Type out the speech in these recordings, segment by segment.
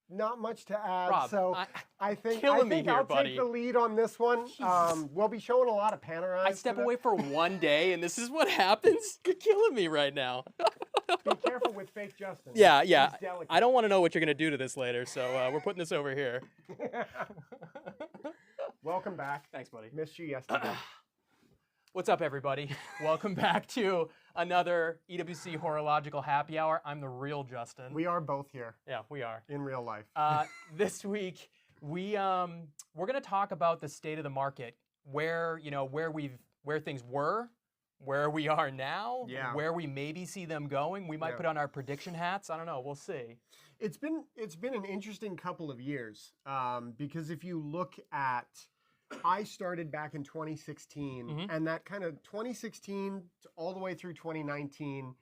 not much to add. Rob, So I think here, I'll buddy. take the lead on this one. We'll be showing a lot of panoramas. I step away for one day, and this is what happens? You're killing me right now. Be careful with fake Justin. Yeah. He's delicate. I don't want to know what you're going to do to this later, so we're putting this over here. Welcome back. Thanks, buddy. Missed you yesterday. What's up, everybody? Welcome back to another EWC Horological Happy Hour. I'm the real Justin. We are both here. Yeah, we are. In real life. This week, we're going to talk about the state of the market, where things were, where we are now, where we maybe see them going. We might put on our prediction hats. I don't know. We'll see. It's been an interesting couple of years because if you look at, I started back in 2016, and that kind of 2016 all the way through 2019,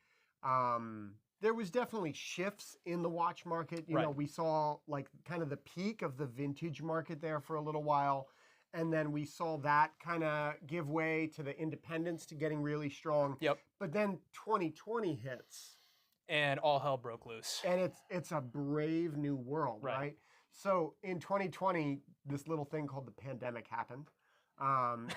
there was definitely shifts in the watch market. You know, we saw like kind of the peak of the vintage market there for a little while. And then we saw that kind of give way to the independents to getting really strong. Yep. But then 2020 hits. And all hell broke loose. And it's a brave new world, right? So in 2020, this little thing called the pandemic happened.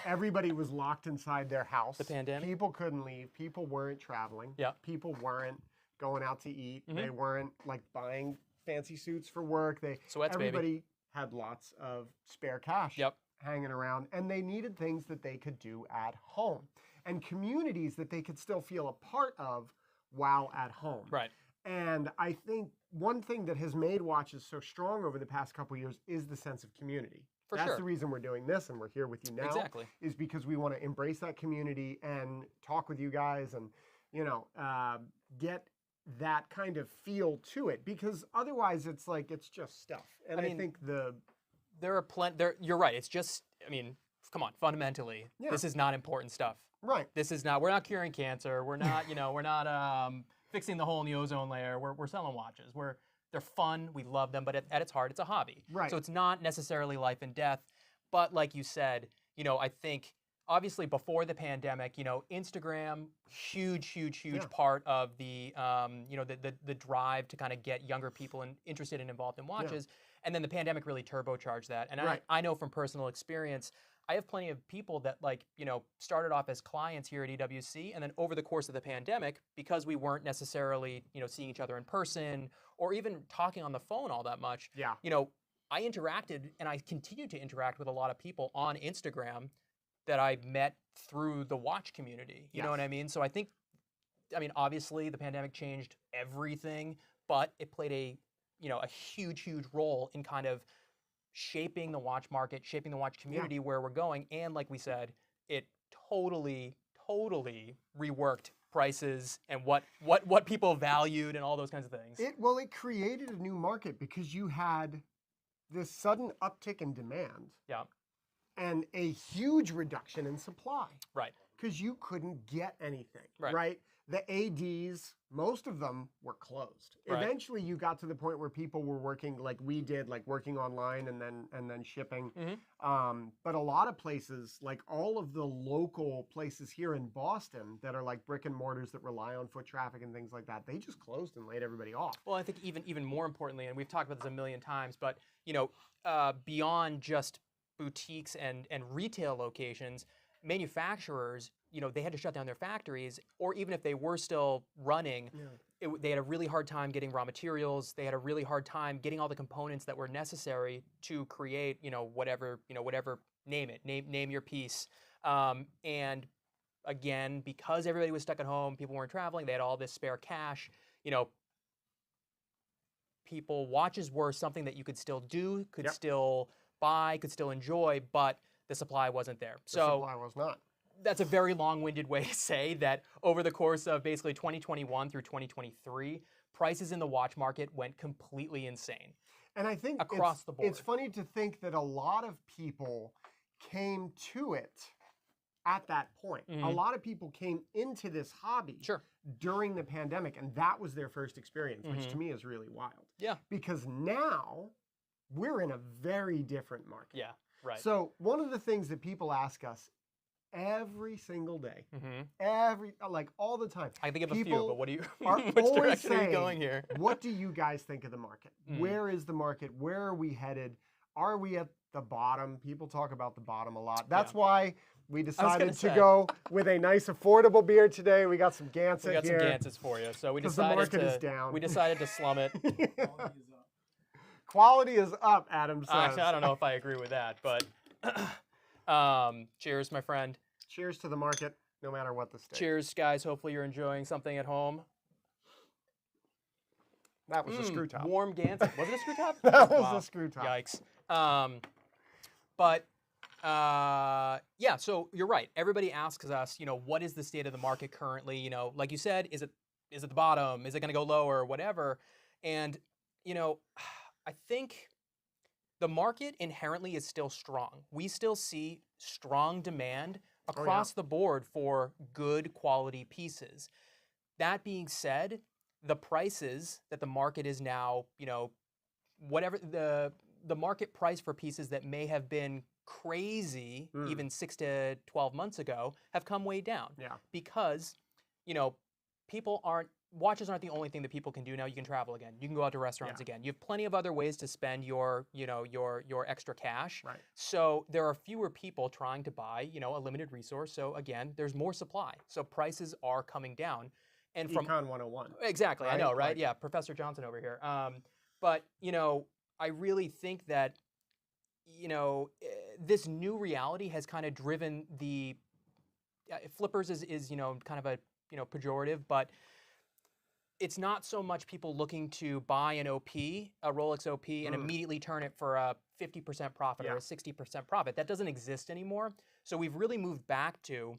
Everybody was locked inside their house. The pandemic? People couldn't leave. People weren't traveling. Yep. People weren't going out to eat. They weren't like buying fancy suits for work. Everybody had lots of spare cash hanging around, and they needed things that they could do at home and communities that they could still feel a part of while at home. Right. And I think one thing that has made watches so strong over the past couple of years is the sense of community. That's the reason we're doing this and we're here with you now. Exactly. Is because we want to embrace that community and talk with you guys and, get that kind of feel to it, because otherwise it's like, it's just stuff. And I think there are you're right. It's just, come on, fundamentally, this is not important stuff. Right. This is not, we're not curing cancer. We're not, we're not fixing the hole in the ozone layer. We're selling watches. They're fun. We love them, but at its heart, it's a hobby. Right. So it's not necessarily life and death. But like you said, I think obviously before the pandemic, Instagram, huge part of the, the drive to kind of get younger people interested and involved in watches. And then the pandemic really turbocharged that. And I know from personal experience, I have plenty of people that started off as clients here at EWC, and then over the course of the pandemic, because we weren't necessarily, seeing each other in person or even talking on the phone all that much, I interacted and I continue to interact with a lot of people on Instagram that I met through the watch community. You know what I mean? So I think, obviously the pandemic changed everything, but it played a huge role in kind of shaping the watch market, shaping the watch community where we're going. And like we said, it totally reworked prices and what people valued and all those kinds of things. It created a new market because you had this sudden uptick in demand. Yeah. And a huge reduction in supply. Right. Because you couldn't get anything. Right. The ADs, most of them were closed. Right. Eventually you got to the point where people were working like we did, like working online and then shipping. But a lot of places, like all of the local places here in Boston that are like brick and mortars that rely on foot traffic and things like that, they just closed and laid everybody off. Well, I think even more importantly, and we've talked about this a million times, but beyond just boutiques and retail locations, manufacturers, they had to shut down their factories, or even if they were still running, they had a really hard time getting raw materials. They had a really hard time getting all the components that were necessary to create, whatever, name it, name your piece. And again, because everybody was stuck at home, people weren't traveling, they had all this spare cash, watches were something that you could still do, could still buy, could still enjoy, but the supply wasn't there. The supply was not. That's a very long-winded way to say that over the course of basically 2021 through 2023, prices in the watch market went completely insane. And I think across the board. It's funny to think that a lot of people came to it at that point. A lot of people came into this hobby during the pandemic, and that was their first experience, which to me is really wild. Yeah. Because now we're in a very different market. Yeah, right. So one of the things that people ask us every single day. Mm-hmm. All the time. I think of a few, but what do you, are which always direction are you saying, going here? What do you guys think of the market? Where is the market? Where are we headed? Are we at the bottom? People talk about the bottom a lot. That's why we decided to go with a nice affordable beer today. We got some Gansett here. We got some Gansetts for you. So we decided the market is down. We decided to slum it. Quality is up, Adam says. Actually, I don't know if I agree with that, but cheers, my friend. Cheers to the market, no matter what the state. Cheers, guys. Hopefully you're enjoying something at home. That was a screw top. Warm Gansett. Was it a screw top? That was a screw top. Yikes. Yeah, so you're right. Everybody asks us, what is the state of the market currently? Like you said, is it the bottom? Is it going to go lower? Whatever. And, I think the market inherently is still strong. We still see strong demand across the board for good quality pieces. That being said, the prices that the market is now, whatever the market price for pieces that may have been crazy even 6 to 12 months ago have come way down. Yeah. Because, watches aren't the only thing that people can do now. You can travel again. You can go out to restaurants again. You have plenty of other ways to spend your extra cash. Right. So there are fewer people trying to buy, a limited resource. So again, there's more supply. So prices are coming down. And from Econ 101. Exactly. Right? I know, right? Yeah, Professor Johnson over here. But, I really think that, this new reality has kind of driven the flippers is kind of a, pejorative, but it's not so much people looking to buy an OP, a Rolex OP, and immediately turn it for a 50% profit or a 60% profit. That doesn't exist anymore. So we've really moved back to,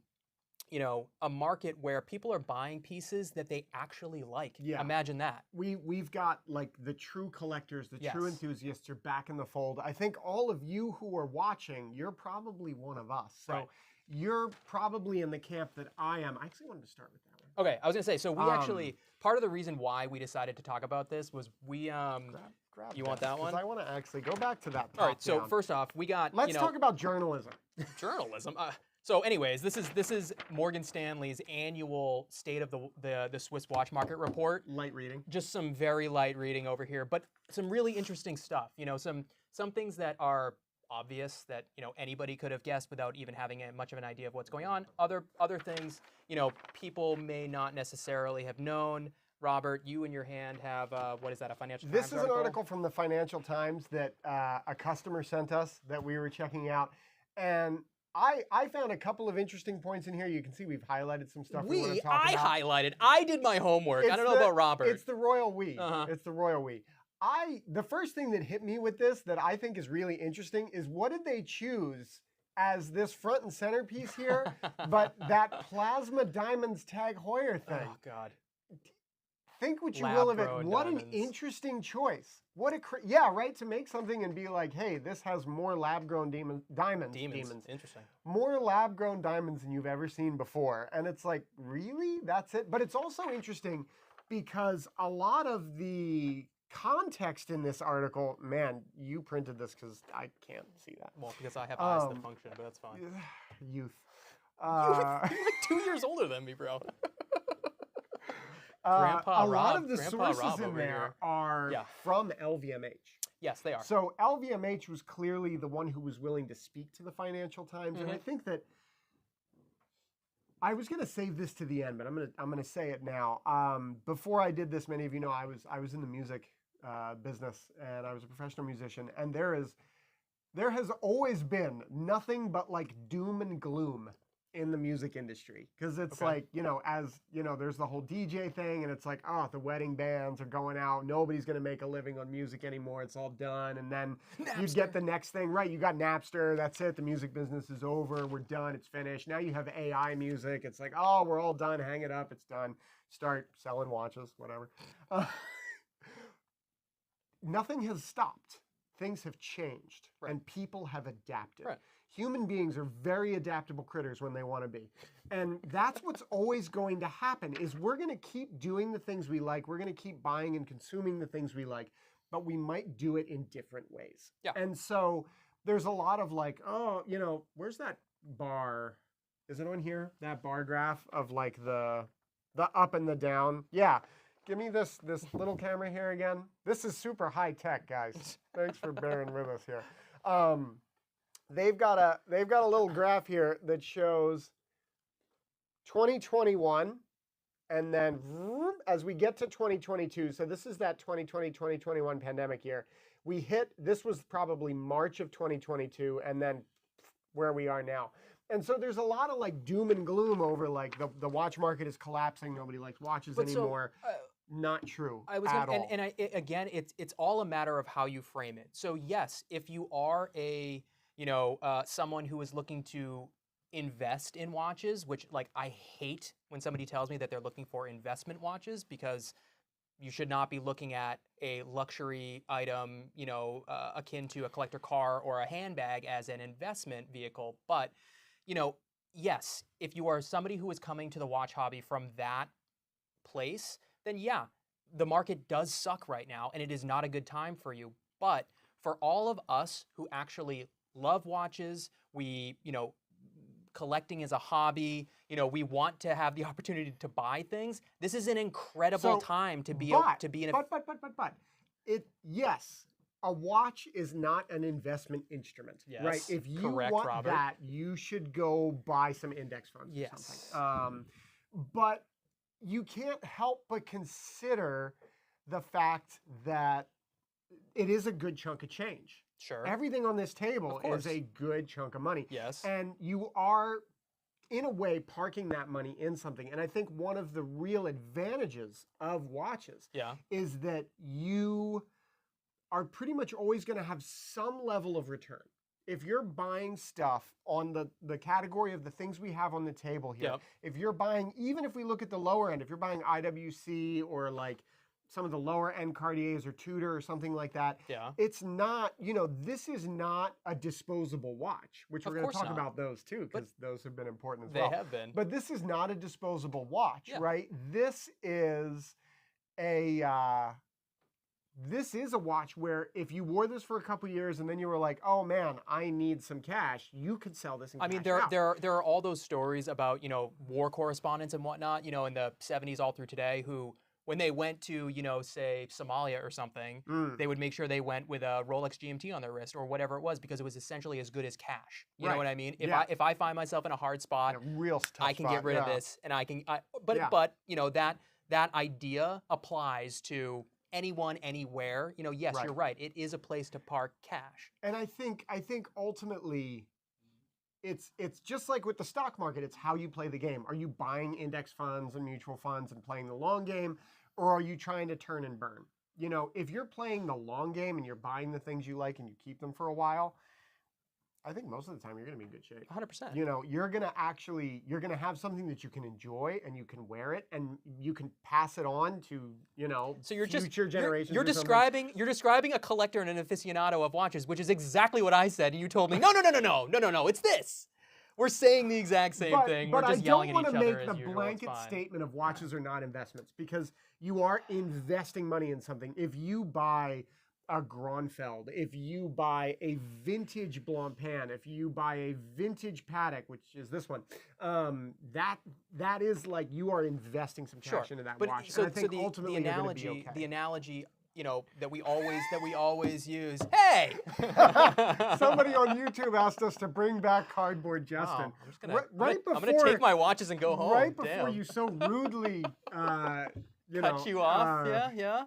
a market where people are buying pieces that they actually like. Yeah. Imagine that. We've got like the true collectors, the true enthusiasts are back in the fold. I think all of you who are watching, you're probably one of us. So you're probably in the camp that I am. I actually wanted to start with that one. Okay, I was gonna say, so we actually, part of the reason why we decided to talk about this was we, grab you want that one? I want to actually go back to that. All right, so first off, we got, Let's talk about journalism. Journalism? So anyways, this is Morgan Stanley's annual State of the Swiss Watch Market report. Light reading. Just some very light reading over here, but some really interesting stuff. Some things that are obvious that anybody could have guessed without even having much of an idea of what's going on. Other things people may not necessarily have known. Robert, you in your hand have what is that? A Financial Times article? This is an article from the Financial Times that a customer sent us that we were checking out, and I found a couple of interesting points in here. You can see we've highlighted some stuff we want to talk about. Highlighted. I did my homework. I don't know about Robert. It's the royal we. It's the royal we. The first thing that hit me with this that I think is really interesting is what did they choose as this front and center piece here, but that plasma diamonds Tag Heuer thing. Oh, God. Think what you will of it. What an interesting choice. What a right, to make something and be like, hey, this has more lab-grown diamonds. Interesting. More lab-grown diamonds than you've ever seen before. And it's like, really? That's it? But it's also interesting because a lot of the context in this article, man, you printed this because I can't see that. Well, because I have eyes that function, but that's fine. Youth. You're like 2 years older than me, bro. A lot of the sources in there are from LVMH. Yes, they are. So LVMH was clearly the one who was willing to speak to the Financial Times, and I think that I was going to save this to the end, but I'm gonna say it now. Before I did this, many of you know I was in the music business, and I was a professional musician, and there has always been nothing but like doom and gloom in the music industry, because it's like, there's the whole DJ thing, and it's like, oh, the wedding bands are going out, nobody's going to make a living on music anymore, it's all done. And then you get the next thing, right? You got Napster, that's it, the music business is over, we're done, it's finished. Now you have AI music, it's like, oh, we're all done, hang it up, it's done, start selling watches, whatever. Nothing has stopped. Things have changed, and people have adapted. Right. Human beings are very adaptable critters when they want to be. And that's what's always going to happen, is we're going to keep doing the things we like. We're going to keep buying and consuming the things we like, but we might do it in different ways. Yeah. And so there's a lot of like, oh, where's that bar? Is it on here? That bar graph of like the up and the down. Yeah. Give me this little camera here again. This is super high tech, guys. Thanks for bearing with us here. They've got a little graph here that shows 2021, and then as we get to 2022, so this is that 2020-2021 pandemic year. This was probably March of 2022, and then where we are now. And so there's a lot of like doom and gloom over like the watch market is collapsing. Nobody likes watches anymore. Not true at all. Again, it's all a matter of how you frame it. So yes, if you are someone who is looking to invest in watches, which like I hate when somebody tells me that they're looking for investment watches, because you should not be looking at a luxury item, akin to a collector car or a handbag as an investment vehicle. But, yes, if you are somebody who is coming to the watch hobby from that place, then yeah, the market does suck right now and it is not a good time for you. But for all of us who actually love watches, collecting is a hobby, we want to have the opportunity to buy things. This is an incredible time to be yes, a watch is not an investment instrument, yes, right? If you correct, want Robert. that, you should go buy some index funds or something. But you can't help but consider the fact that it is a good chunk of change. Sure. Everything on this table is a good chunk of money. Yes. And you are, in a way, parking that money in something. And I think one of the real advantages of watches is that you are pretty much always going to have some level of return. If you're buying stuff on the category of the things we have on the table here, if you're buying, even if we look at the lower end, if you're buying IWC or like some of the lower end Cartiers or Tudor or something like that, it's not, this is not a disposable watch, which we're going to talk about those too, because those have been important as well. They have been. But this is not a disposable watch, right? This is a watch where if you wore this for a couple years and then you were like, oh man, I need some cash, you could sell this and there are all those stories about, war correspondents and whatnot, in the 70s all through today, who when they went to, say Somalia or something, they would make sure they went with a Rolex GMT on their wrist or whatever it was, because it was essentially as good as cash. You know what I mean? If I find myself in a hard spot, I can get rid of this, and that idea applies to anyone, anywhere. Yes, you're right. It is a place to park cash. And I think ultimately, it's just like with the stock market. It's how you play the game. Are you buying index funds and mutual funds and playing the long game, or are you trying to turn and burn? If you're playing the long game and you're buying the things you like and you keep them for a while, I think most of the time you're going to be in good shape. 100%. You're going to have something that you can enjoy and you can wear it and you can pass it on to, future generations. You're describing a collector and an aficionado of watches, which is exactly what I said, and you told me, no, it's this. We're saying the exact same thing. We're just yelling at each other. But I don't want to make the blanket statement of watches are not investments, because you are investing money in something. If you buy a Gronfeld, if you buy a vintage Blancpain, if you buy a vintage Patek, which is this one, that is like you are investing some cash into that watch. So, and I think ultimately the analogy, you're gonna be okay. The analogy, that we always use. Hey, somebody on YouTube asked us to bring back Cardboard Justin. I'm gonna take my watches and go home. Right before you so rudely. Cut you off,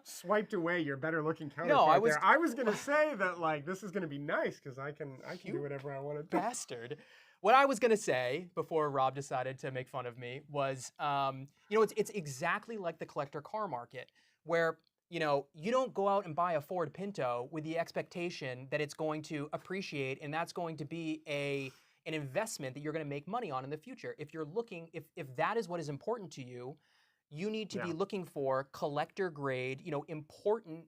swiped away your better looking counterpart. No, I was gonna say that like this is gonna be nice because I can do whatever I want to do. Bastard. What I was gonna say before Rob decided to make fun of me was, it's exactly like the collector car market, where you don't go out and buy a Ford Pinto with the expectation that it's going to appreciate and that's going to be an investment that you're going to make money on in the future. If you're looking, if that is what is important to you, you need to be looking for collector grade, important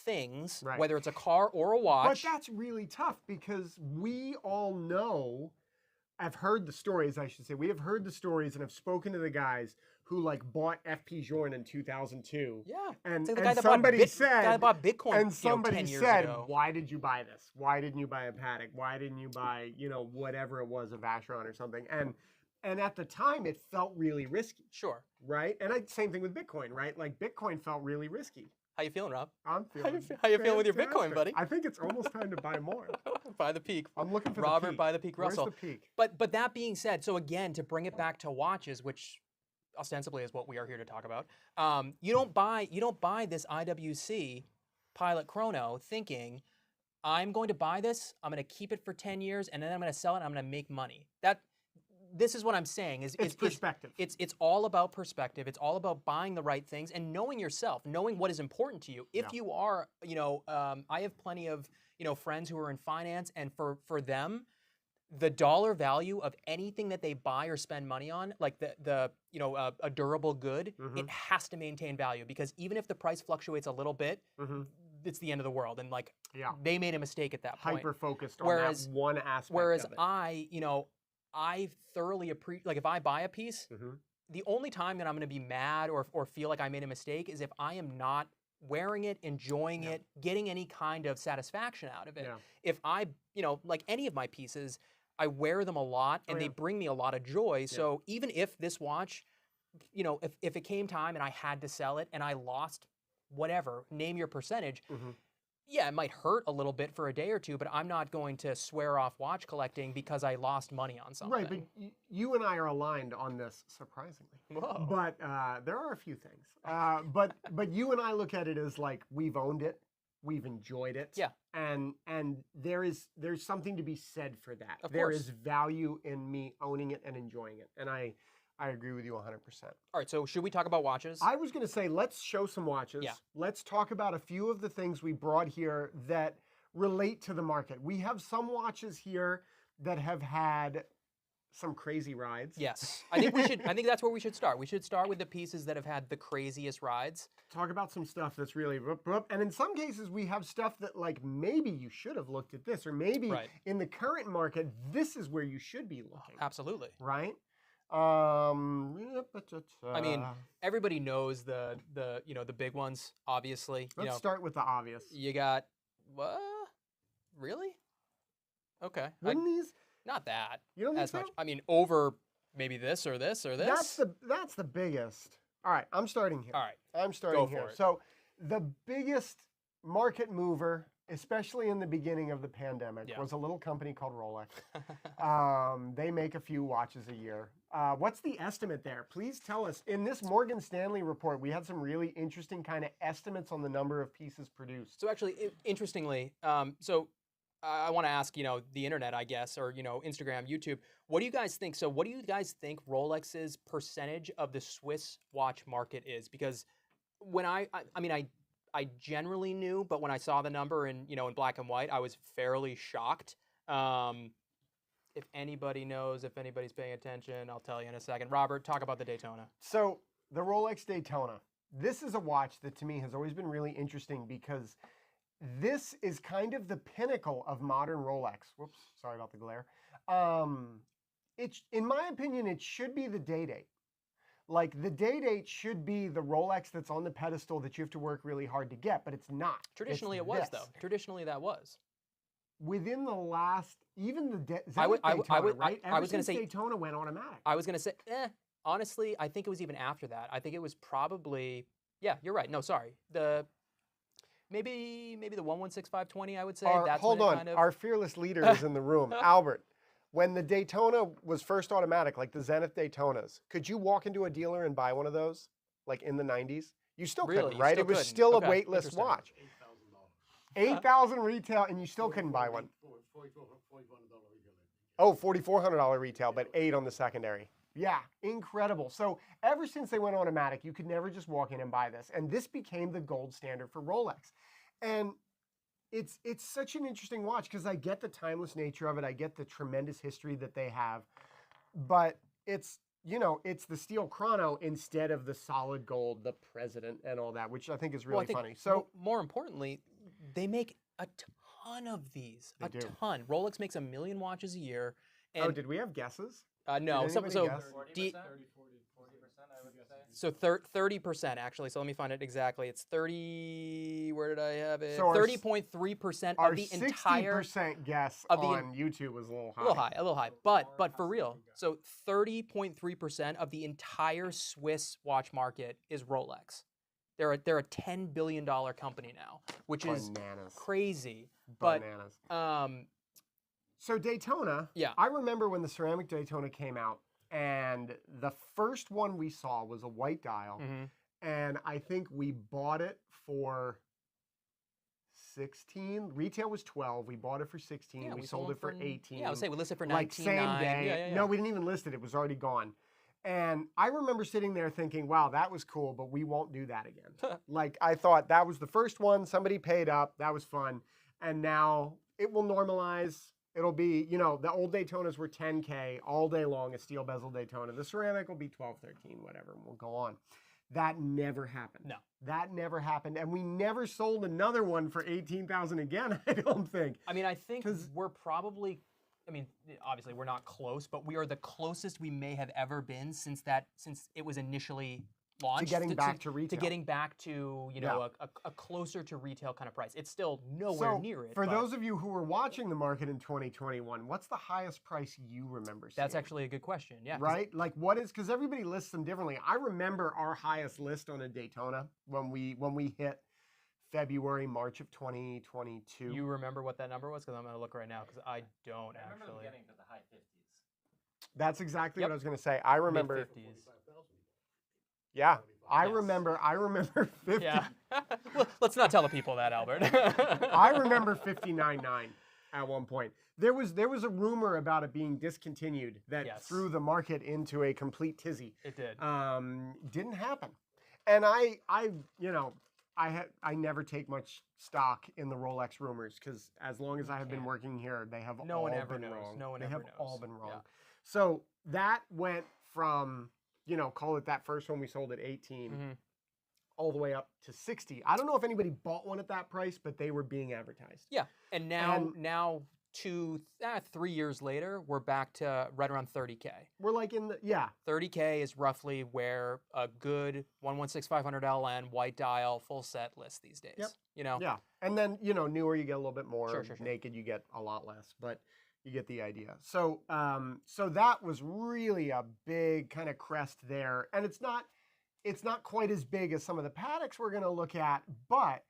things, whether it's a car or a watch. But that's really tough because we all know, I've heard the stories, I should say. We have heard the stories and have spoken to the guys who like bought FP Journe in 2002. Yeah. And the guy somebody said, guy that bought Bitcoin, and somebody 10 years said, ago. why did you buy this? Why didn't you buy a Patek? Why didn't you buy, whatever it was, a Vacheron or something? And And at the time, it felt really risky, Sure. right? And same thing with Bitcoin, right? Like Bitcoin felt really risky. How you feeling, Rob? I'm feeling. How you feeling with your Bitcoin, fantastic. buddy? I think it's almost time to buy more. By the peak. I'm looking for Robert the peak. by the peak Russell. Where's the peak? But that being said, so again, to bring it back to watches, which ostensibly is what we are here to talk about, you don't buy this IWC Pilot Chrono thinking, I'm going to buy this, I'm going to keep it for 10 years, and then I'm going to sell it, and I'm going to make money. This is what I'm saying. It's perspective. It's all about perspective. It's all about buying the right things and knowing yourself, knowing what is important to you. If you are, I have plenty of, friends who are in finance, and for them, the dollar value of anything that they buy or spend money on, like a durable good, it has to maintain value, because even if the price fluctuates a little bit, it's the end of the world. And they made a mistake at that point. Hyper focused on that one aspect. Whereas of it. I thoroughly appreciate, like if I buy a piece, the only time that I'm going to be mad or feel like I made a mistake is if I am not wearing it, enjoying it, getting any kind of satisfaction out of it. If I, like any of my pieces, I wear them a lot and they bring me a lot of joy. So even if this watch, if it came time and I had to sell it and I lost whatever, name your percentage, yeah, it might hurt a little bit for a day or two, but I'm not going to swear off watch collecting because I lost money on something. Right, but you and I are aligned on this, surprisingly. Whoa. But there are a few things. But you and I look at it as like we've owned it, we've enjoyed it. Yeah. And there's something to be said for that. Of there course. is value in me owning it and enjoying it. And I agree with you 100%. All right, so should we talk about watches? I was going to say, let's show some watches. Yeah. Let's talk about a few of the things we brought here that relate to the market. We have some watches here that have had some crazy rides. Yes. I think that's where we should start. We should start with the pieces that have had the craziest rides. Talk about some stuff that's really, and in some cases we have stuff that like maybe you should have looked at this, or maybe in the current market, this is where you should be looking. Absolutely. Right? I mean, everybody knows the big ones, obviously. Let's start with the obvious. You got, what? Really? Okay. Wouldn't these? Not that. You don't think as so? much. I mean, over maybe this or this or this. That's the biggest. All right, I'm starting here. All right. I'm starting Go for here. it. So the biggest market mover, especially in the beginning of the pandemic, was a little company called Rolex. They make a few watches a year. What's the estimate there? Please tell us. In this Morgan Stanley report, we had some really interesting kind of estimates on the number of pieces produced. So actually, interestingly, I want to ask, the internet, I guess, or, Instagram, YouTube, what do you guys think? So what do you guys think Rolex's percentage of the Swiss watch market is? Because when I generally knew, but when I saw the number in black and white, I was fairly shocked. If anybody knows, if anybody's paying attention, I'll tell you in a second. Robert, talk about the Daytona. So the Rolex Daytona, this is a watch that to me has always been really interesting because this is kind of the pinnacle of modern Rolex. Whoops, sorry about the glare. In my opinion, it should be the day-date. Like the day-date should be the Rolex that's on the pedestal that you have to work really hard to get, but it's not. Traditionally it was, though. Traditionally that was. Within the last, even the Daytona, right? I was going to say Daytona went automatic. I was going to say, honestly, I think it was even after that. I think it was probably, yeah, you're right. No, sorry. Maybe the 116520, I would say. Hold on, our fearless leader is in the room, Albert. When the Daytona was first automatic, like the Zenith Daytonas, could you walk into a dealer and buy one of those, like in the 90s? You still couldn't, right? It was still a weightless watch. $8,000 retail, and you still couldn't buy one. Oh, $4,400 retail, but $8 on the secondary. Yeah, incredible. So ever since they went automatic, you could never just walk in and buy this. And this became the gold standard for Rolex. And it's such an interesting watch because I get the timeless nature of it. I get the tremendous history that they have. But it's the steel chrono instead of the solid gold, the president and all that, which I think is really funny. So more importantly, they make a ton of these. They do. Ton. Rolex makes 1 million watches a year. And did we have guesses? no. So 40%? So 30% actually. So let me find it exactly. It's 30. Where did I have it? So 30.3% of the entire. 60% guess on YouTube was a little high. A little high. But for real, so 30.3% of the entire Swiss watch market is Rolex. They're a $10 billion company now, which is crazy. Bananas. But so Daytona. Yeah. I remember when the ceramic Daytona came out. And the first one we saw was a white dial. And I think we bought it for 16. Retail was 12. We bought it for 16. Yeah, we sold it for 18. Yeah, I would say we listed it for 19.9. Like same day. Yeah. No, we didn't even list it. It was already gone. And I remember sitting there thinking, wow, that was cool, but we won't do that again. Like, I thought that was the first one. Somebody paid up. That was fun. And now it will normalize. It'll be, you know, the old Daytonas were 10K all day long, a steel bezel Daytona. The ceramic will be 12, 13, whatever, and we'll go on. That never happened. No. That never happened. And we never sold another one for 18,000 again, I don't think. I mean, I think we're probably, I mean, obviously we're not close, but we are the closest we may have ever been since it was initially launched. To getting back to retail. To getting back to, you know, a closer to retail kind of price. It's still nowhere near it. For those of you who were watching the market in 2021, what's the highest price you remember seeing? That's actually a good question, yeah. Right? Like what is, because everybody lists them differently. I remember our highest list on a Daytona when we hit February, March of 2022. You remember what that number was? Because I'm going to look right now because I don't I remember actually. getting to the high 50s. That's exactly what I was going to say. I remember. Mid-50s. Yeah, I remember 50. Yeah. Let's not tell the people that, Albert. I remember 59.9 at one point. There was a rumor about it being discontinued that threw the market into a complete tizzy. It did. Didn't happen. And I never take much stock in the Rolex rumors because as long as I have been working here, they have all been wrong. No one they ever have knows. all been wrong. Yeah. So that went from, you know, call it that first one we sold at 18, all the way up to 60. I don't know if anybody bought one at that price, but they were being advertised. Yeah, and now 3 years later, we're back to right around 30K. We're like in the 30K is roughly where a good 116500 LN white dial full set lists these days. Yep. You know. Yeah, and then newer you get a little bit more. Sure. Naked you get a lot less, but you get the idea. So so that was really a big kind of crest there, and it's not quite as big as some of the Pateks we're going to look at, but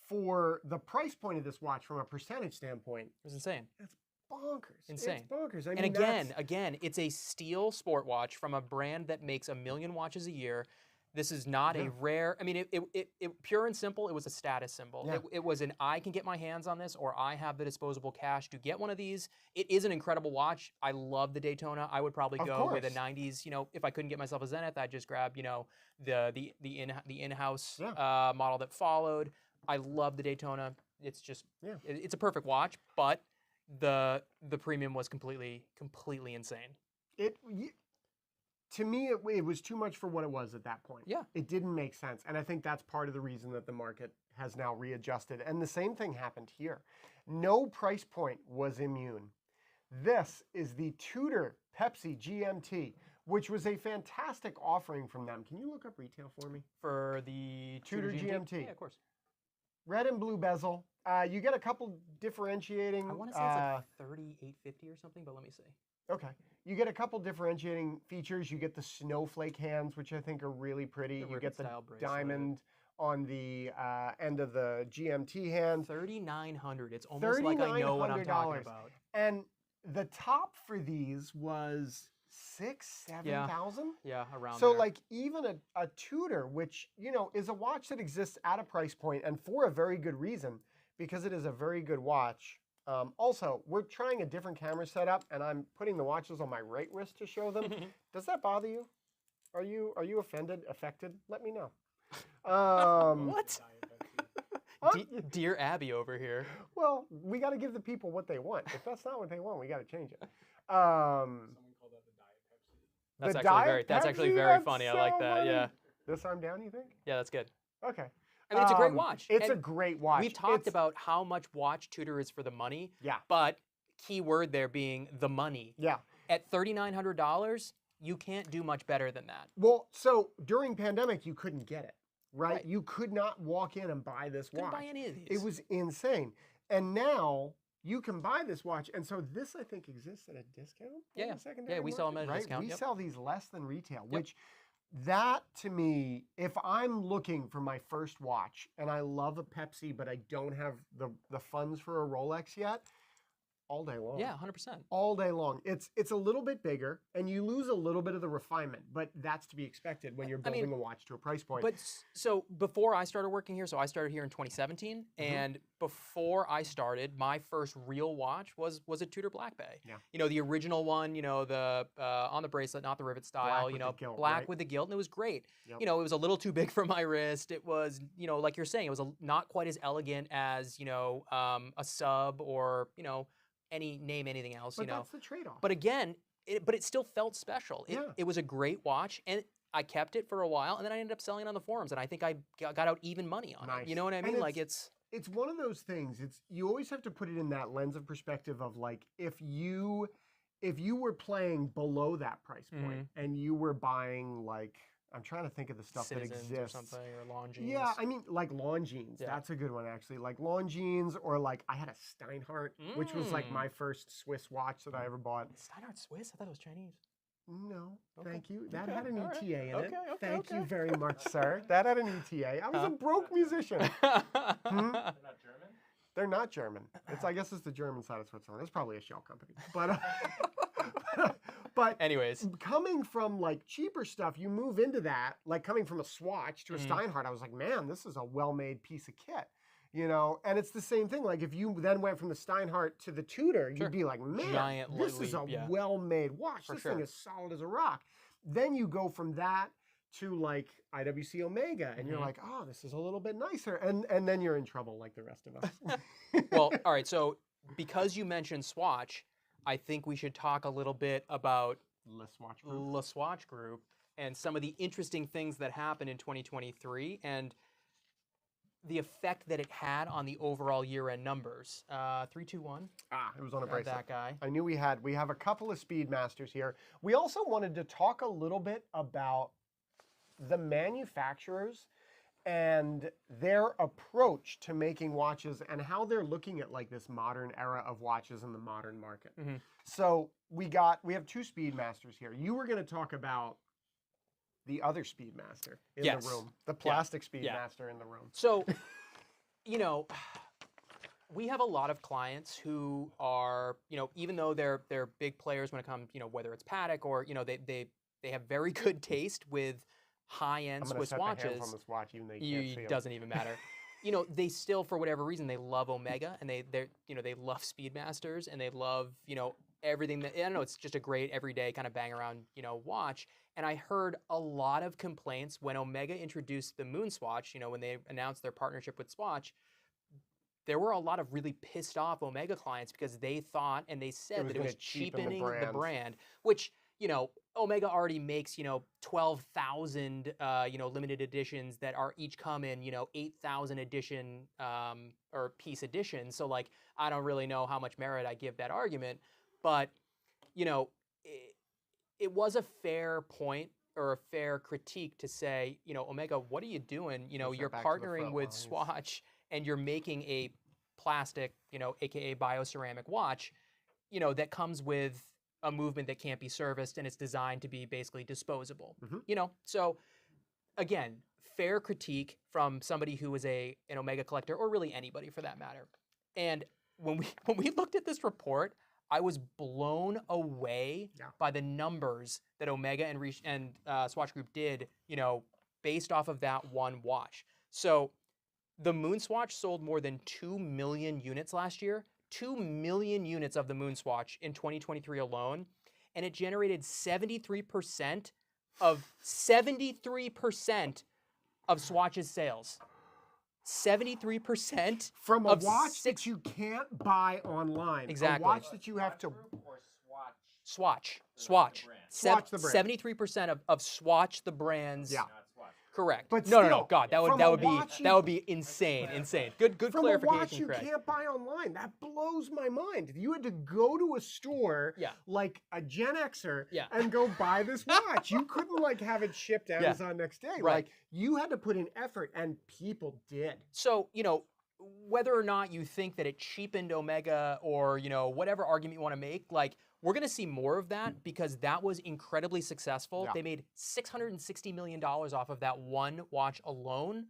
for the price point of this watch from a percentage standpoint, it was insane. It's bonkers. Insane. It's bonkers. I mean, and again, it's a steel sport watch from a brand that makes 1 million watches a year. This is not a rare. I mean, it pure and simple. It was a status symbol. Yeah. It was an I can get my hands on this, or I have the disposable cash to get one of these. It is an incredible watch. I love the Daytona. I would probably go with a 90s. You know, if I couldn't get myself a Zenith, I'd just grab the in-house model that followed. I love the Daytona. It's just it's a perfect watch, but the premium was completely insane. To me, it was too much for what it was at that point. Yeah. It didn't make sense. And I think that's part of the reason that the market has now readjusted. And the same thing happened here. No price point was immune. This is the Tudor Pepsi GMT, which was a fantastic offering from them. Can you look up retail for me? For the Tudor GMT. Yeah, of course. Red and blue bezel. You get a couple differentiating. I want to say it's like 3850 or something, but let me see. Okay. You get a couple differentiating features. You get the snowflake hands, which I think are really pretty. You get the diamond on the end of the GMT hand. $3,900. It's almost like I know what I'm talking about. And the top for these was 7,000. Yeah, around so there. like even a Tudor, which is a watch that exists at a price point and for a very good reason, because it is a very good watch. Also, we're trying a different camera setup, and I'm putting the watches on my right wrist to show them. Does that bother you? Are you affected? Let me know. What? Dear Abby over here. Well, we got to give the people what they want. If that's not what they want, we got to change it. Someone called that the Diet Pepsi. That's actually very funny. I like that. Funny. Yeah. This arm down, you think? Yeah, that's good. Okay. I mean, it's a great watch. It's a great watch. We've talked about how much watch Tudor is for the money. Yeah. But key word there being the money. Yeah. At $3,900, you can't do much better than that. Well, so during pandemic, you couldn't get it, right? Right. You could not walk in and buy this Couldn't watch. buy any of these. It was insane. And now you can buy this watch. And so this, I think, exists at a discount. Yeah, in the secondary yeah, we sell them at a market, right? discount, We yep. sell these less than retail, which that to me, if I'm looking for my first watch and I love a Pepsi, but I don't have the funds for a Rolex yet, all day long. Yeah, 100%. All day long. It's a little bit bigger, and you lose a little bit of the refinement, but that's to be expected when you're building a watch to a price point. But so before I started working here, so I started here in 2017, and before I started, my first real watch was a Tudor Blancpain. Yeah. You know, the original one, you know, the on the bracelet, not the rivet style, Black you with know, the gilt, black right? with the gilt, and it was great. Yep. You know, it was a little too big for my wrist. It was, you know, like you're saying, it was not quite as elegant as, you know, a sub or, you know, anything else, But you know. that's the trade-off. But again, it still felt special. It was a great watch, and I kept it for a while, and then I ended up selling it on the forums, and I think I got out even money on it. You know what I mean? And Like it's one of those things. You always have to put it in that lens of perspective of like if you were playing below that price point and you were buying like I'm trying to think of the stuff Citizens that exists. or something, or Longines. Yeah, I mean, like Longines. Yeah. That's a good one, actually. Like Longines, or like I had a Steinhardt, which was like my first Swiss watch that I ever bought. Steinhardt Swiss? I thought it was Chinese. No, Okay. thank you. That Okay, had an all right. ETA in it. Okay, Thank you okay. very much, sir. That had an ETA. I was a broke musician. They're not German? They're not German. I guess it's the German side of Switzerland. It's probably a shell company. But but Anyways. coming from like cheaper stuff, you move into that, like coming from a Swatch to a Steinhardt, I was like, man, this is a well-made piece of kit. You know, and it's the same thing. Like if you then went from the Steinhardt to the Tudor, you'd be like, man, Giant this is a leap, yeah. well-made watch. This thing is solid as a rock. Then you go from that to like IWC Omega, and you're like, oh, this is a little bit nicer. And then you're in trouble like the rest of us. Well, all right. So because you mentioned Swatch, I think we should talk a little bit about Le Swatch Group. Group and some of the interesting things that happened in 2023 and the effect that it had on the overall year-end numbers. 3, 2, 1. It was on a Got bracelet. that guy. I knew we have a couple of Speedmasters here. We also wanted to talk a little bit about the manufacturers and their approach to making watches and how they're looking at like this modern era of watches in the modern market. So we have 2 Speedmasters here. You were going to talk about the other Speedmaster in the room, the plastic Speedmaster in the room. So, you know, we have a lot of clients who are, you know, even though they're big players when it comes, you know, whether it's Patek or, you know, they have very good taste with high-end Swiss watches. I'm going to set the hands on this watch even though you can't see It them. doesn't even matter. You know, they still, for whatever reason, they love Omega and they love Speedmasters and they love, you know, everything that, I don't know, it's just a great everyday kind of bang around, you know, watch. And I heard a lot of complaints when Omega introduced the MoonSwatch, you know, when they announced their partnership with Swatch. There were a lot of really pissed off Omega clients because they thought and they said that it was cheapening the brand, which, you know, Omega already makes, you know, 12,000, you know, limited editions that are each come in, you know, 8,000 edition or piece editions. So, like, I don't really know how much merit I give that argument. But, you know, it was a fair point or a fair critique to say, you know, Omega, what are you doing? You know, you're partnering with Swatch and you're making a plastic, you know, AKA bioceramic watch, you know, that comes with a movement that can't be serviced and it's designed to be basically disposable. You know, so again, fair critique from somebody who is an Omega collector or really anybody for that matter. And when we looked at this report, I was blown away by the numbers that Omega and Swatch Group did, you know, based off of that one watch. So the MoonSwatch sold more than 2 million units last year, 2 million units of the MoonSwatch in 2023 alone, and it generated 73% of Swatch's sales. 73% from a of watch that you can't buy online. Exactly. A watch that you have to Or Swatch. Swatch the brand. 73% of Swatch the brand's Yeah. not Swatch. Correct. But no, still, God, that from would a watch that would be insane. Good from clarification, a watch you Craig. can't buy online. That blows my mind. You had to go to a store like a Gen Xer and go buy this watch. You couldn't like have it shipped Amazon next day. Right. Like you had to put in effort, and people did. So, whether or not you think that it cheapened Omega or, whatever argument you want to make, like, we're going to see more of that because that was incredibly successful. Yeah. They made $660 million off of that one watch alone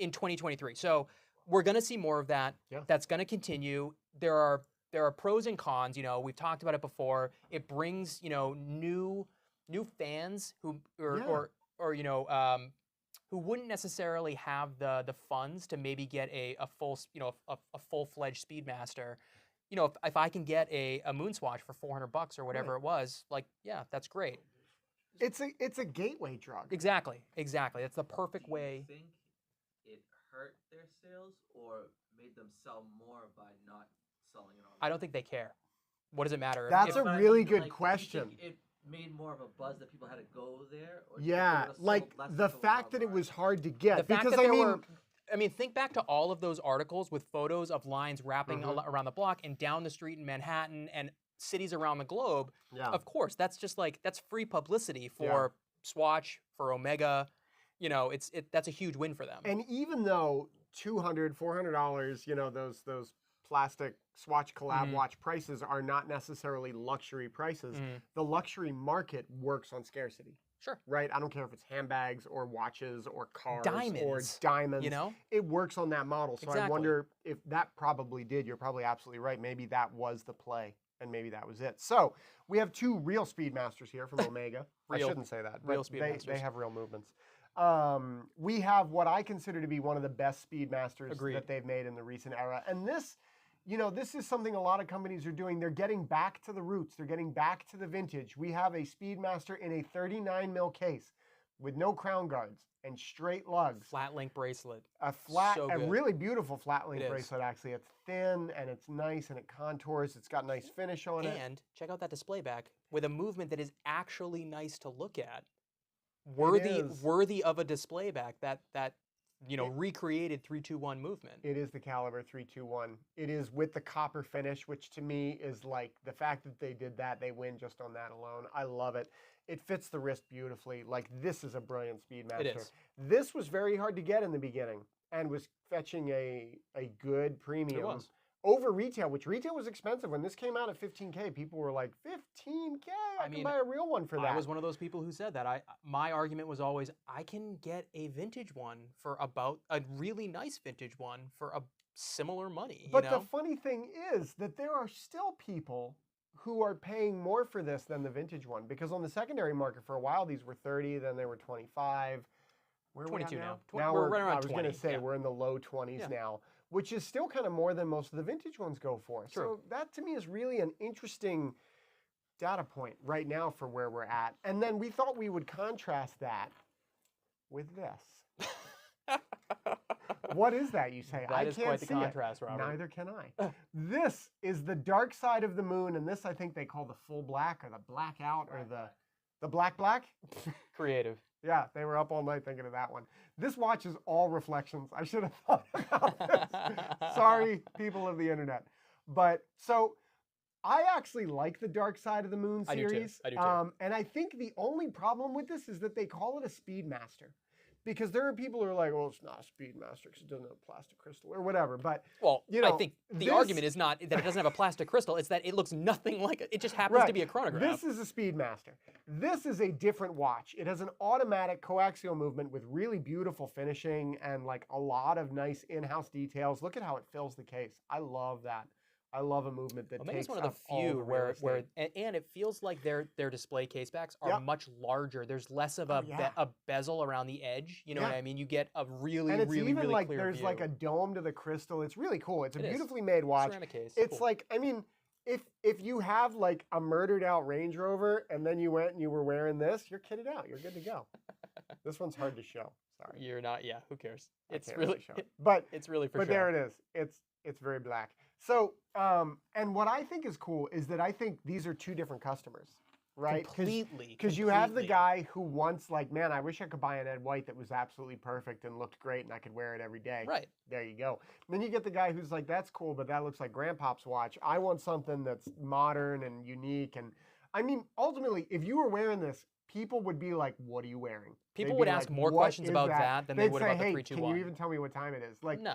in 2023. So we're going to see more of that. Yeah. That's going to continue. There are pros and cons. We've talked about it before. It brings, new fans who who wouldn't necessarily have the funds to maybe get a full-fledged Speedmaster. If I can get a MoonSwatch for $400 or whatever it was, like, yeah, that's great. It's a gateway drug. Exactly. That's the perfect way. Do you think it hurt their sales or made them sell more by not selling it on? I don't think they care. What does it matter? That's a really good question. Do you think it made more of a buzz that people had to go there? Or Yeah, like the fact that it was hard to get. The fact because that I mean, think back to all of those articles with photos of lines wrapping around the block and down the street in Manhattan and cities around the globe. Yeah. Of course, that's just like, that's free publicity for Swatch, for Omega. That's a huge win for them. And even though $200, $400, those plastic Swatch collab watch prices are not necessarily luxury prices, the luxury market works on scarcity. Sure. Right? I don't care if it's handbags or watches or cars or diamonds. It works on that model. So I wonder if that probably did. You're probably absolutely right. Maybe that was the play and maybe that was it. So we have two real Speedmasters here from Omega. I shouldn't say that. Real Speedmasters. They have real movements. We have what I consider to be one of the best Speedmasters that they've made in the recent era. And this, this is something a lot of companies are doing. They're getting back to the roots. They're getting back to the vintage. We have a Speedmaster in a 39 mil case with no crown guards and straight lugs. Flat link bracelet. A really beautiful flat link bracelet, actually. It's thin and it's nice and it contours. It's got nice finish on it. And check out that display back with a movement that is actually nice to look at. Worthy of a display back that recreated 3-2-1 movement. It is the caliber 3-2-1. It is with the copper finish, which to me is like the fact that they did that, they win just on that alone. I love it. It fits the wrist beautifully. Like, this is a brilliant Speedmaster. It is. This was very hard to get in the beginning and was fetching a good premium. It was. Over retail, which retail was expensive. When this came out at $15K, people were like, $15K? I can buy a real one for that. I was one of those people who said that. My argument was always, I can get a vintage one for about a really nice vintage one for a similar money. But the funny thing is that there are still people who are paying more for this than the vintage one, because on the secondary market for a while these were 30, then they were 25. Where 22 now. Now we're right around 20. I was going to say we're in the low 20s now, which is still kind of more than most of the vintage ones go for. True. So that to me is really an interesting data point right now for where we're at. And then we thought we would contrast that with this. What is that, you say? That is can't quite the see contrast, it. Robert. Neither can I. This is the dark side of the moon, and this I think they call the full black or the blackout or the black. Creative. Yeah, they were up all night thinking of that one. This watch is all reflections. I should have thought about this. Sorry, people of the internet. But so I actually like the Dark Side of the Moon series. I do too. And I think the only problem with this is that they call it a Speedmaster. Because there are people who are like, well, it's not a Speedmaster because it doesn't have a plastic crystal or whatever. But, I think the argument is not that it doesn't have a plastic crystal. It's that it looks nothing like it. It just happens to be a chronograph. This is a Speedmaster. This is a different watch. It has an automatic coaxial movement with really beautiful finishing and like a lot of nice in-house details. Look at how it fills the case. I love that. I love a movement that takes one of the up all few the where real estate. and it feels like their display casebacks are much larger. There's less of a bezel around the edge. You know what I mean? You get a really, and it's really, even really like clear there's view. like a dome to the crystal. It's really cool. It's a It is. beautifully made watch. Ceramic case. It's Cool. like, I mean, if you have like a murdered out Range Rover and then you went and you were wearing this, you're kitted out. You're good to go. This one's hard to show. Sorry. You're not. Yeah. Who cares? It's can't really. show it. But it's really for But sure. there it is. It's very black. So, and what I think is cool is that I think these are two different customers. right? Completely. Because you have the guy who wants, like, man, I wish I could buy an Ed White that was absolutely perfect and looked great and I could wear it every day. Right. There you go. And then you get the guy who's like, that's cool, but that looks like Grandpop's watch. I want something that's modern and unique. And I mean, ultimately, if you were wearing this, people would be like, what are you wearing? People would ask more questions about that than they would about the 321. Can you even tell me what time it is? Like, no.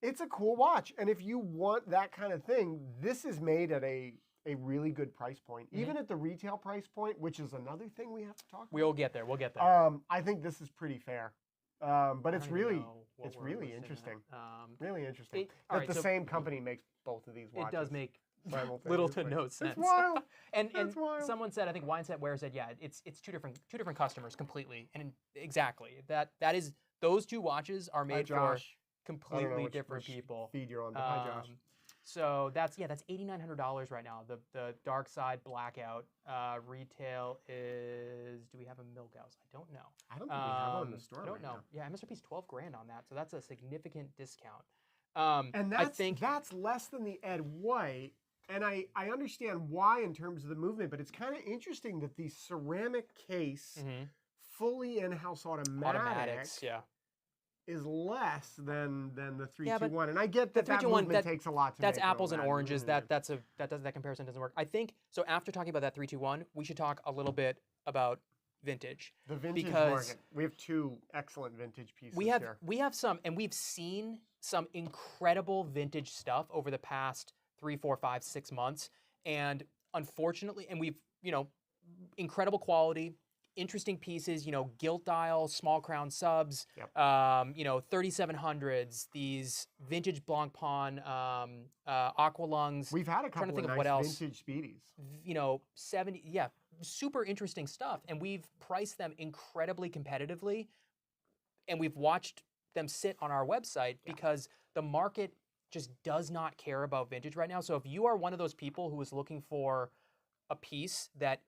It's a cool watch. And if you want that kind of thing, this is made at a really good price point. Even at the retail price point, which is another thing we have to talk about. We'll get there. We'll get there. I think this is pretty fair. But it's really interesting. Really interesting. That the same company makes both of these watches. It does make little to no sense. It's wild. and someone said, I think Wineset Wear said, yeah, it's two different customers completely. And exactly. That is, those two watches are made for completely different people. Feed you're on. Hi, Josh. So that's $8,900 right now. The Dark Side Blackout retail is. Do we have a Milgauss? I don't know. I don't think we have one in the store. I don't know. Yeah, MSRP's $12,000 on that, so that's a significant discount. And that's less than the Ed White. And I understand why in terms of the movement, but it's kind of interesting that the ceramic case, fully in-house automatics, is less than the 321. And I get that that movement takes a lot to That's make apples and oranges. That comparison doesn't work. I think, so after talking about that 321, we should talk a little bit about vintage. The vintage market. We have two excellent vintage pieces here. We have some, and we've seen some incredible vintage stuff over the past 3, 4, 5, 6 months. And unfortunately, and we've, incredible quality, interesting pieces, gilt dial, small crown subs, 3700s, these vintage Blancpain, Aqualungs. We've had a couple of nice vintage Speedies. 70, super interesting stuff. And we've priced them incredibly competitively. And we've watched them sit on our website because the market just does not care about vintage right now. So if you are one of those people who is looking for a piece that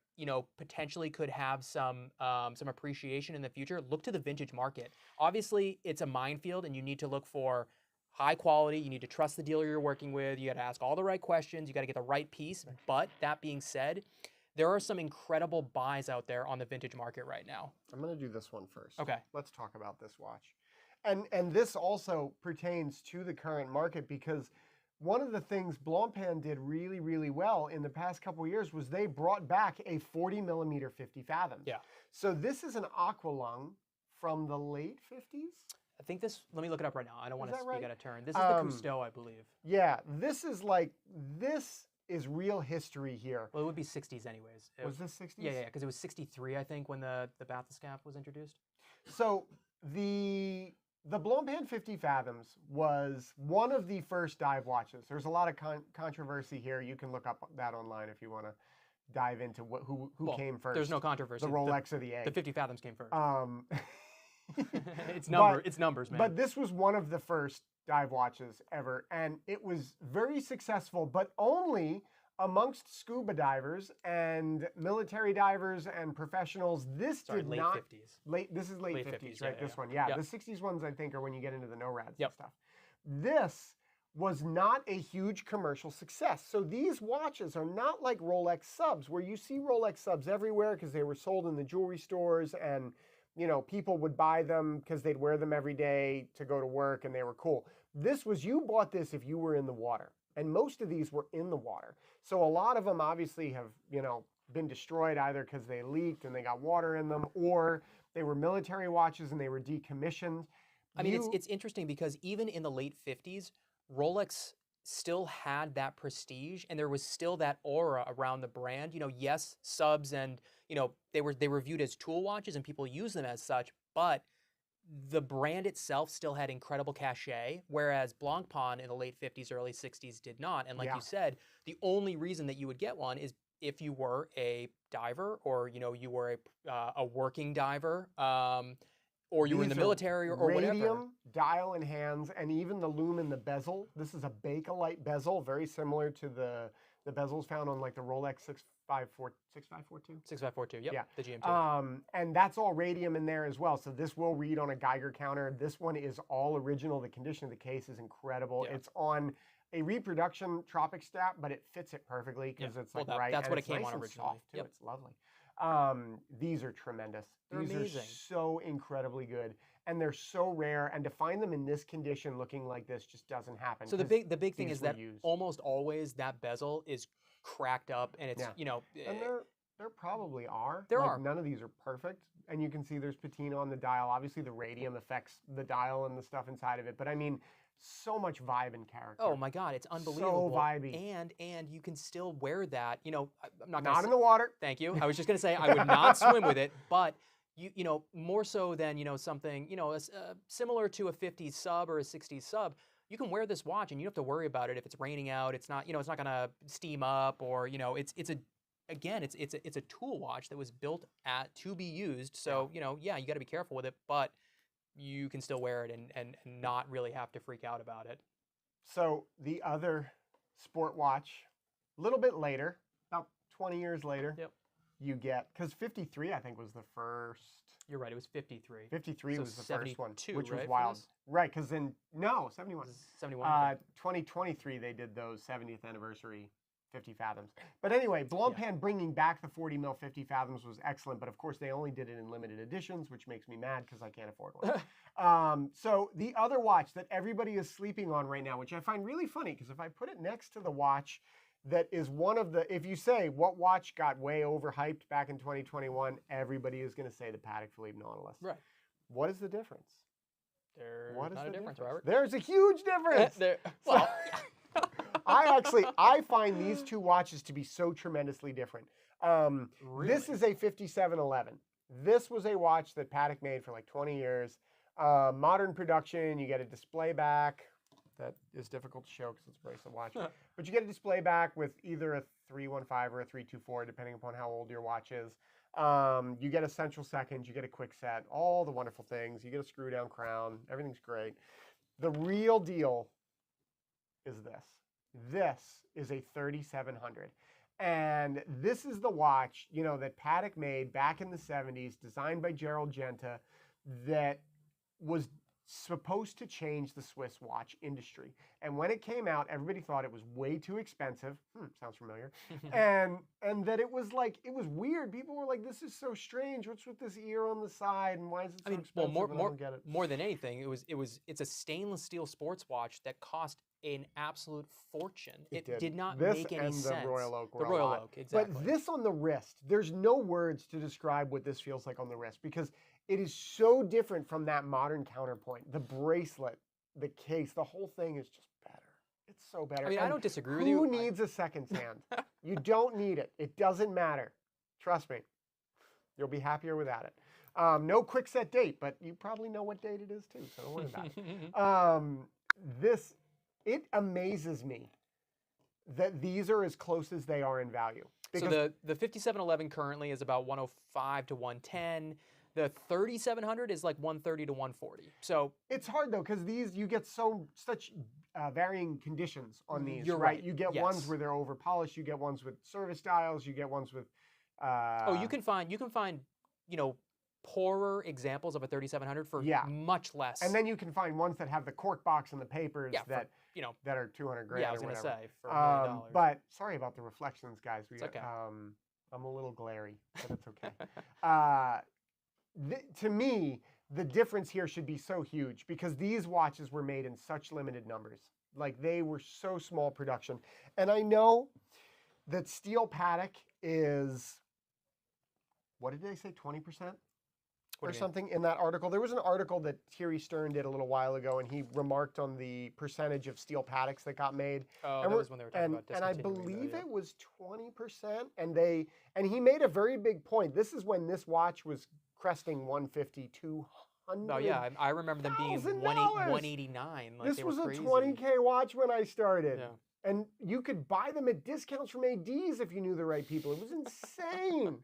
potentially could have some appreciation in the future, look to the vintage market. Obviously, it's a minefield, and you need to look for high quality. You need to trust the dealer you're working with. You got to ask all the right questions. You got to get the right piece. But that being said, there are some incredible buys out there on the vintage market right now. I'm going to do this one first. Okay. Let's talk about this watch. And this also pertains to the current market because one of the things Blancpain did really, really well in the past couple of years was they brought back a 40mm 50 Fathoms. Yeah. So this is an Aqualung from the late 50s? I think this, let me look it up right now. I don't want to speak out of turn. This is the Cousteau, I believe. Yeah, this is real history here. Well, it would be 60s anyways. Was this 60s? Yeah, because it was 63, I think, when the bathyscaphe was introduced. So the Blancpain 50 Fathoms was one of the first dive watches. There's a lot of controversy here. You can look up that online if you want to dive into who came first. There's no controversy. The Rolex or the egg. The 50 Fathoms came first. It's numbers, man. But this was one of the first dive watches ever, and it was very successful, but only amongst scuba divers and military divers and professionals. This late 50s. This is late 50s, right? Yeah, this one, yeah. The 60s ones, I think, are when you get into the NORADs and stuff. This was not a huge commercial success. So these watches are not like Rolex subs, where you see Rolex subs everywhere because they were sold in the jewelry stores and people would buy them because they'd wear them every day to go to work and they were cool. You bought this if you were in the water. And most of these were in the water. So a lot of them obviously have, been destroyed either because they leaked and they got water in them, or they were military watches and they were decommissioned. I mean, it's interesting because even in the late 50s, Rolex still had that prestige and there was still that aura around the brand. Yes, subs and, they were viewed as tool watches and people use them as such, but the brand itself still had incredible cachet, whereas Blancpain in the late 50s, early 60s did not. And like you said, the only reason that you would get one is if you were a diver or, you were a working diver or you were in the military or whatever. Radium, dial in hands, and even the lume in the bezel. This is a Bakelite bezel, very similar to the bezels found on like the Rolex 6542? 6542, yep, yeah. The GM2. And that's all radium in there as well. So this will read on a Geiger counter. This one is all original. The condition of the case is incredible. Yeah. It's on a reproduction tropic strap, but it fits it perfectly because it's like right. That's and what it it's came nice on and originally. soft too. Yep. It's lovely. These are tremendous. They're These amazing. are so incredibly good, and they're so rare. And to find them in this condition, looking like this, just doesn't happen. So the big thing is that almost always that bezel is cracked up, and it's and there probably are. There are. None of these are perfect, and you can see there's patina on the dial. Obviously, the radium affects the dial and the stuff inside of it. But I mean, so much vibe and character. Oh my God, it's unbelievable. So vibey. And you can still wear that. I'm not Not in the water. Thank you. I was just gonna say I would not swim with it, but more so than something similar to a 50s sub or a 60s sub. You can wear this watch and you don't have to worry about it if it's raining out. It's not it's not gonna steam up, or it's a tool watch that was built to be used. So you got to be careful with it, but you can still wear it and not really have to freak out about it. So the other sport watch, a little bit later, about 20 years later, you get, because 53 I think was the first. You're right, it was 53. 53 so was the first one, which was right, wild. Right, because 71. 71. 2023 they did those 70th anniversary 50 Fathoms. But anyway, Blancpain bringing back the 40 mil 50 Fathoms was excellent, but of course they only did it in limited editions, which makes me mad because I can't afford one. So the other watch that everybody is sleeping on right now, which I find really funny, because if I put it next to the watch that is one of the, if you say what watch got way overhyped back in 2021, everybody is going to say the Patek Philippe Nautilus. Right. What is the difference? There's not a difference, Robert. There's a huge difference. Well, I find these two watches to be so tremendously different. Really? This is a 5711. This was a watch that Patek made for like 20 years. Modern production, you get a display back. That is difficult to show because it's a bracelet watch. But you get a display back with either a 315 or a 324, depending upon how old your watch is. You get essential seconds, you get a quick set, all the wonderful things. You get a screw down crown, everything's great. The real deal is this. This is a 3700. And this is the watch, that Patek made back in the 70s, designed by Gerald Genta, that was supposed to change the Swiss watch industry. And when it came out, everybody thought it was way too expensive. Sounds familiar. and that it was weird. People were like, this is so strange. What's with this ear on the side? And why is it so expensive? Well, I don't get it. more than anything, it's a stainless steel sports watch that cost an absolute fortune. It did not make any sense. The Royal Oak were the Royal Oak, exactly. But this on the wrist, there's no words to describe what this feels like on the wrist, because it is so different from that modern counterpoint. The bracelet, the case, the whole thing is just better. It's so better. I mean, I don't disagree with you. you. Who needs a second hand? You don't need it. It doesn't matter. Trust me. You'll be happier without it. No quick set date, but you probably know what date it is too, so don't worry about it. It amazes me that these are as close as they are in value. So the 5711 currently is about 105 to 110. The 3700 is like 130 to 140. So it's hard though, because these you get such varying conditions on these. You're right. You get ones where they're over polished. You get ones with service dials. You get ones with. You can find poorer examples of a 3700 for much less. And then you can find ones that have the cork box and the papers that are 200 grand. Yeah, I was going to say for $1 million. But sorry about the reflections, guys. It's okay. I'm a little glary, but it's okay. To me, the difference here should be so huge, because these watches were made in such limited numbers. Like, they were so small production. And I know that steel Patek is, what did they say, 20%? Or something in that article. There was an article that Thierry Stern did a little while ago, and he remarked on the percentage of steel Pateks that got made. Oh, that was when they were talking about discontinuing. And I believe it was 20%. And he made a very big point. This is when this watch was cresting 150, 200. Oh yeah, I remember them being 189. Like, this they was were a crazy. $20K watch when I started. Yeah. And you could buy them at discounts from ADs if you knew the right people. It was insane.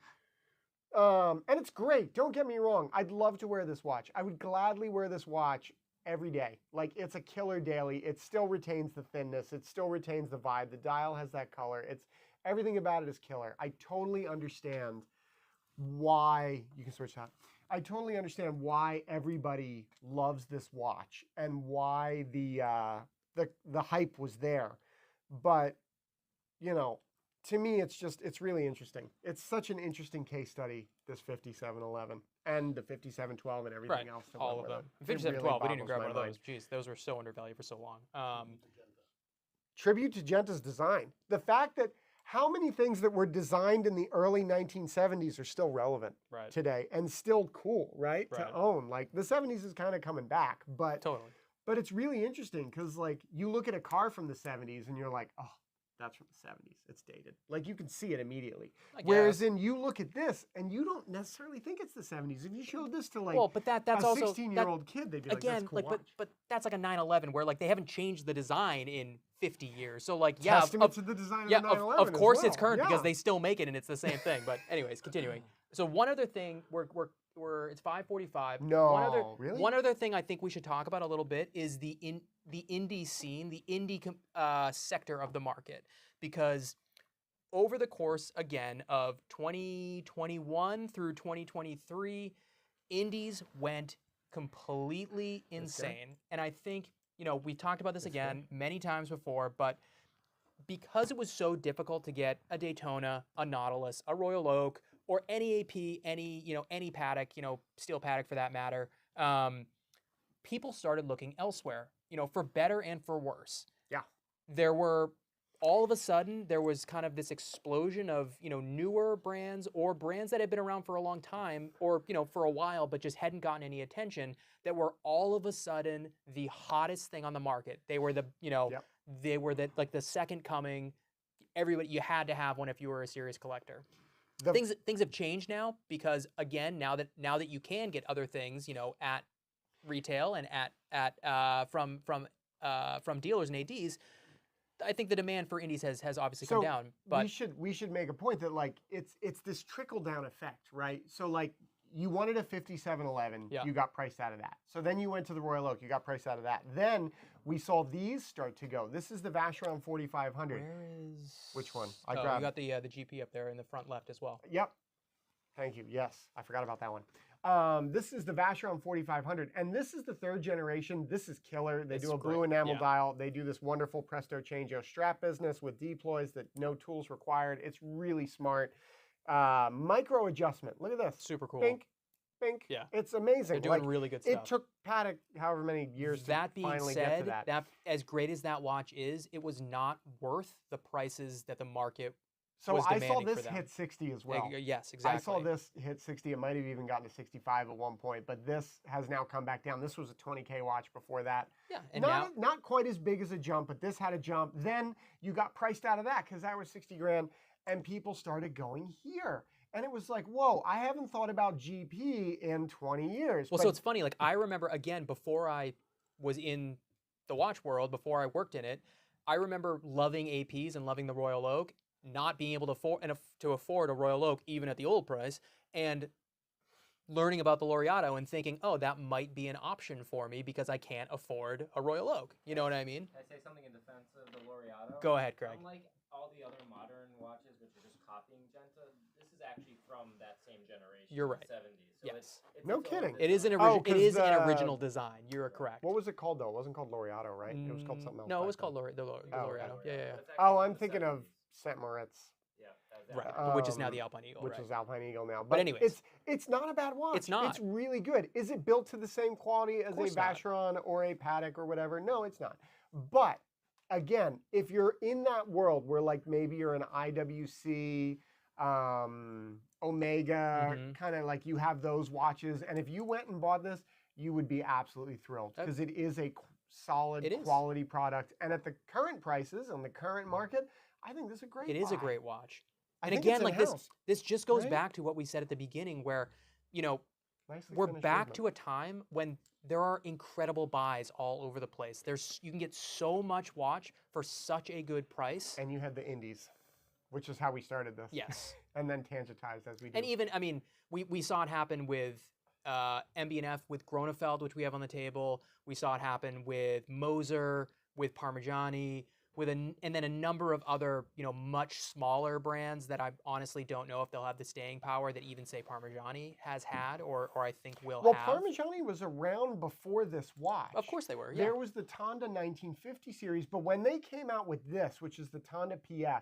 And it's great. Don't get me wrong. I'd love to wear this watch. I would gladly wear this watch every day. Like, it's a killer daily. It still retains the thinness. It still retains the vibe. The dial has that color. Everything about it is killer. I totally understand why you can switch that. I totally understand why everybody loves this watch, and why the the hype was there. But, you know, to me, it's really interesting. It's such an interesting case study, this 5711 and the 5712 and everything else. That all went of with them. it. 5712, we didn't even grab boggles one of my those. Jeez, those were so undervalued for so long. Tribute to Genta's design. The fact that how many things that were designed in the early 1970s are still relevant today and still cool, right? To own. Like the 70s is kind of coming back, but Totally. But it's really interesting because like you look at a car from the 70s and you're like, oh, that's from the 70s. It's dated. Like you can see it immediately. Whereas in you look at this and you don't necessarily think it's the 70s. If you showed this to like but that's a also 16-year-old kid, they'd be like, that's a cool watch. but that's like a 911 where like they haven't changed the design in 50 years. So like Testament to the design of the 911 of course as it's current well. because they still make it and it's the same thing. But anyways, continuing. So one other thing, it's 5:45. No, really? One other thing I think we should talk about a little bit is the indie scene, the indie sector of the market, because over the course again of 2021 through 2023, indies went completely insane. And I think, you know, we talked about this again many times before, but because it was so difficult to get a Daytona, a Nautilus, a Royal Oak, or any AP, any Patek, steel Patek for that matter, people started looking elsewhere, for better and for worse. Yeah. All of a sudden, there was kind of this explosion of, newer brands or brands that had been around for a long time or, for a while, but just hadn't gotten any attention that were all of a sudden the hottest thing on the market. They were they were like the second coming. Everybody, you had to have one if you were a serious collector. Things have changed now because again, now that you can get other things, at retail and from dealers and ADs, I think the demand for indies has obviously come down. But we should make a point that like it's this trickle down effect, right? So like you wanted a 5711, you got priced out of that. So then you went to the Royal Oak, you got priced out of that. Then we saw these start to go. This is the Vacheron 4500. Where is which one? You got the GP up there in the front left as well. Yep. Thank you. Yes, I forgot about that one. This is the Vacheron 4500, and this is the third generation. This is killer. They do a blue enamel dial. They do this wonderful Presto Changeo strap business with deploys that no tools required. It's really smart. Micro adjustment. Look at this. Super cool. Bink, bink. Yeah. It's amazing. They're doing really good stuff. It took Patek however many years to finally get to that. That as great as that watch is, it was not worth the prices that the market So was I saw demanding this for them. hit 60 as well. Yes, exactly. I saw this hit 60. It might have even gotten to 65 at one point, but this has now come back down. This was a 20K watch before that. Yeah, and not quite as big as a jump, but this had a jump. Then you got priced out of that because that was 60 grand, and people started going here. And it was like, whoa, I haven't thought about GP in 20 years. Well, so it's funny. Like I remember, again, before I was in the watch world, before I worked in it, I remember loving APs and loving the Royal Oak, not being able to afford a Royal Oak even at the old price, and learning about the Laureato and thinking, oh, that might be an option for me because I can't afford a Royal Oak. You know what I mean? Can I say something in defense of the Laureato? Go ahead, Craig. Unlike all the other modern watches, which are just copying Genta, this is actually from that same generation. You're right. The 70s. So Yes. it's No its own kidding. It is an design. original. It is an original design. You're correct. What was it called though? It wasn't called Laureato, right? It was called something else. No, it was back called then. the Laureato. okay. Yeah. It's actually Oh, from I'm the thinking of 70s. Saint Moritz. Yeah, that was Right. Which is now the Alpine Eagle. Which right. is Alpine Eagle now. But anyways. it's not a bad watch. It's not. It's really good. Is it built to the same quality as a course not. Vacheron or a Patek or whatever? No, it's not. But again, if you're in that world where like maybe you're an IWC, Omega, kind of like you have those watches, and if you went and bought this, you would be absolutely thrilled because it is a solid quality product. And at the current prices on the current market, I think this is a great It is buy. a great watch. I And think again, it's like in-house, this just goes right? back to what we said at the beginning where, Nicely we're finished back movement. to a time when there are incredible buys all over the place. You can get so much watch for such a good price. And you had the indies, which is how we started this. Yes. And then tangentized as we do. And even, I mean, we saw it happen with MB&F with Gronefeld, which we have on the table. We saw it happen with Moser, with Parmigiani, with and then a number of other, much smaller brands that I honestly don't know if they'll have the staying power that even say Parmigiani has had, or I think will Well, have. Parmigiani was around before this watch. Of course they were, yeah. There was the Tonda 1950 series, but when they came out with this, which is the Tonda PF,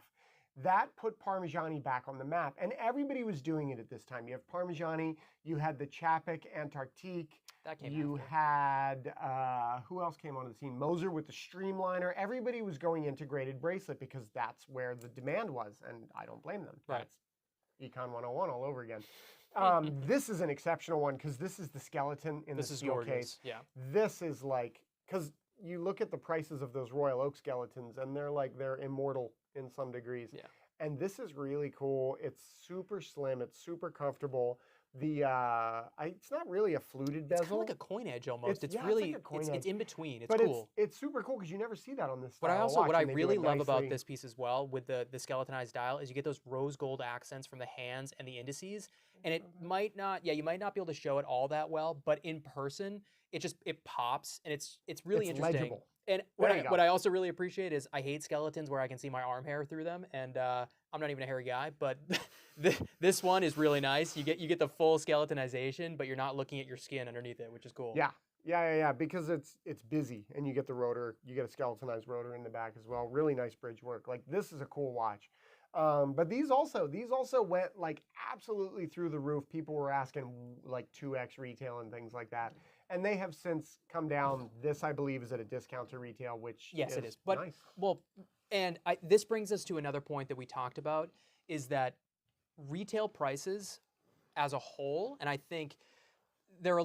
that put Parmigiani back on the map, and everybody was doing it at this time. You have Parmigiani, you had the Chapek Antarctique, That came you after. had, who else came onto the scene? Moser with the Streamliner. Everybody was going integrated bracelet because that's where the demand was, and I don't blame them. Right. That's Econ 101 all over again. This is an exceptional one because this is the skeleton in the steel case. Yeah. This is like, because you look at the prices of those Royal Oak skeletons and they're immortal in some degrees. Yeah. And this is really cool. It's super slim. It's super comfortable. The it's not really a fluted bezel. It's kind of like a coin edge almost. It's yeah, really, it's like it's in between. It's but cool. It's super cool because you never see that on this What I style also, watch, what I and they do really it love about nicely. this piece as well with the skeletonized dial is you get those rose gold accents from the hands and the indices, and it might not, you might not be able to show it all that well, but in person, it pops, and it's really It's interesting. legible. And what I also really appreciate is I hate skeletons where I can see my arm hair through them, and I'm not even a hairy guy, but this one is really nice. You get the full skeletonization, but you're not looking at your skin underneath it, which is cool. Yeah, because it's busy, and you get the rotor, you get a skeletonized rotor in the back as well. Really nice bridge work. Like, this is a cool watch. But these also went like absolutely through the roof. People were asking like 2x retail and things like that. And they have since come down. This, I believe, is at a discount to retail, which yes, is it is. But nice. well, and this brings us to another point that we talked about is that retail prices as a whole, and I think they're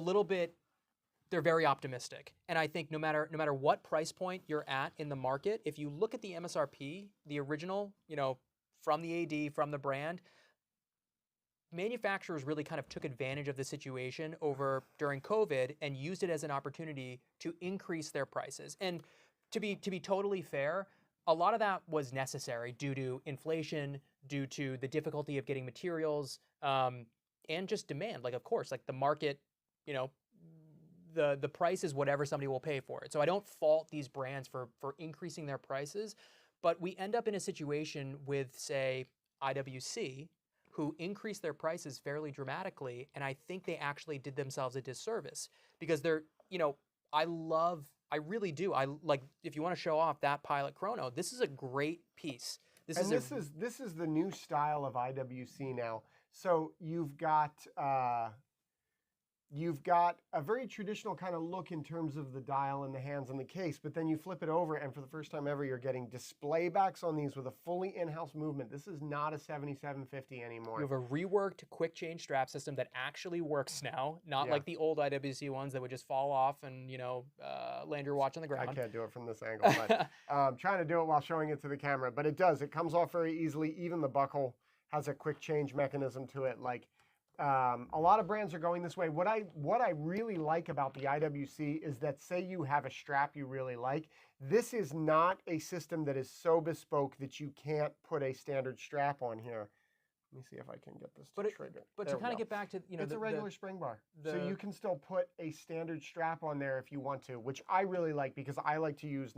very optimistic. And I think no matter what price point you're at in the market, if you look at the MSRP, the original, from the AD, from the brand, manufacturers really kind of took advantage of the situation during COVID and used it as an opportunity to increase their prices. And to be totally fair, a lot of that was necessary due to inflation, due to the difficulty of getting materials, and just demand. Like, of course, like the market, the price is whatever somebody will pay for it. So I don't fault these brands for increasing their prices, but we end up in a situation with, say, IWC, who increased their prices fairly dramatically, and I think they actually did themselves a disservice because they're, I really do. If you want to show off that Pilot Chrono, this is a great piece. This is the new style of IWC now. So you've got a very traditional kind of look in terms of the dial and the hands and the case, but then you flip it over, and for the first time ever, you're getting display backs on these with a fully in-house movement. This is not a 7750 anymore. You have a reworked quick change strap system that actually works now, not like the old IWC ones that would just fall off and, land your watch on the ground. I can't do it from this angle, but I'm trying to do it while showing it to the camera, but it does. It comes off very easily. Even the buckle has a quick change mechanism to it. Like, a lot of brands are going this way. What I really like about the IWC is that, say you have a strap you really like, this is not a system that is so bespoke that you can't put a standard strap on here. Let me see if I can get this to trigger. But to kind of get back to, it's a regular spring bar. So you can still put a standard strap on there if you want to, which I really like because I like to use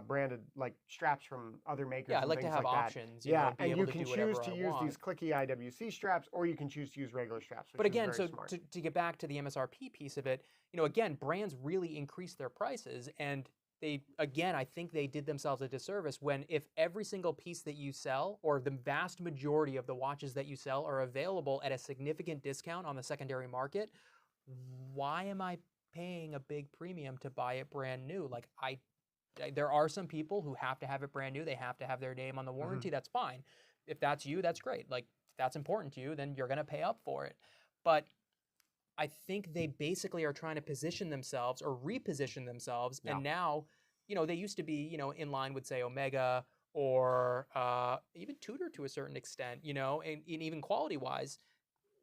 branded like straps from other makers. Yeah, I and like to things have like options. That. And you can choose to use these clicky IWC straps, or you can choose to use regular straps. But again, so to get back to the MSRP piece of it, again, brands really increase their prices, and I think they did themselves a disservice when if every single piece that you sell, or the vast majority of the watches that you sell, are available at a significant discount on the secondary market, why am I paying a big premium to buy it brand new? Like, there are some people who have to have it brand new. They have to have their name on the warranty. That's fine. If that's you, that's great. Like, if that's important to you, then you're going to pay up for it. But I think they basically are trying to position themselves or reposition themselves. Yeah. And now, they used to be, in line with, say, Omega or even Tudor to a certain extent, and even quality-wise.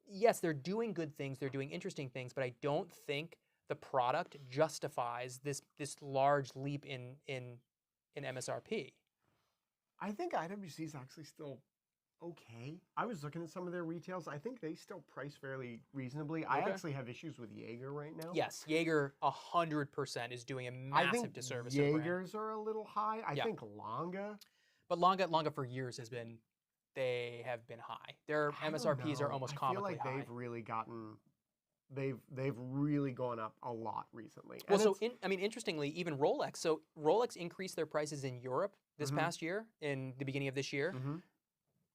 Yes, they're doing good things. They're doing interesting things. But I don't think the product justifies this large leap in MSRP. I think IWC is actually still okay. I was looking at some of their retails. I think they still price fairly reasonably. I Okay. actually have issues with Jaeger right now. Yes, Jaeger 100% is doing a I massive think disservice to the brand. Jaegers are a little high. I Yeah. think Longa. But Longa for years they have been high. Their I don't MSRPs are know. almost I feel comically like high. they've really gotten, they've really gone up a lot recently. Well, And so it's- interestingly, even Rolex. So Rolex increased their prices in Europe this Mhm. past year, in the beginning of this year. Mhm.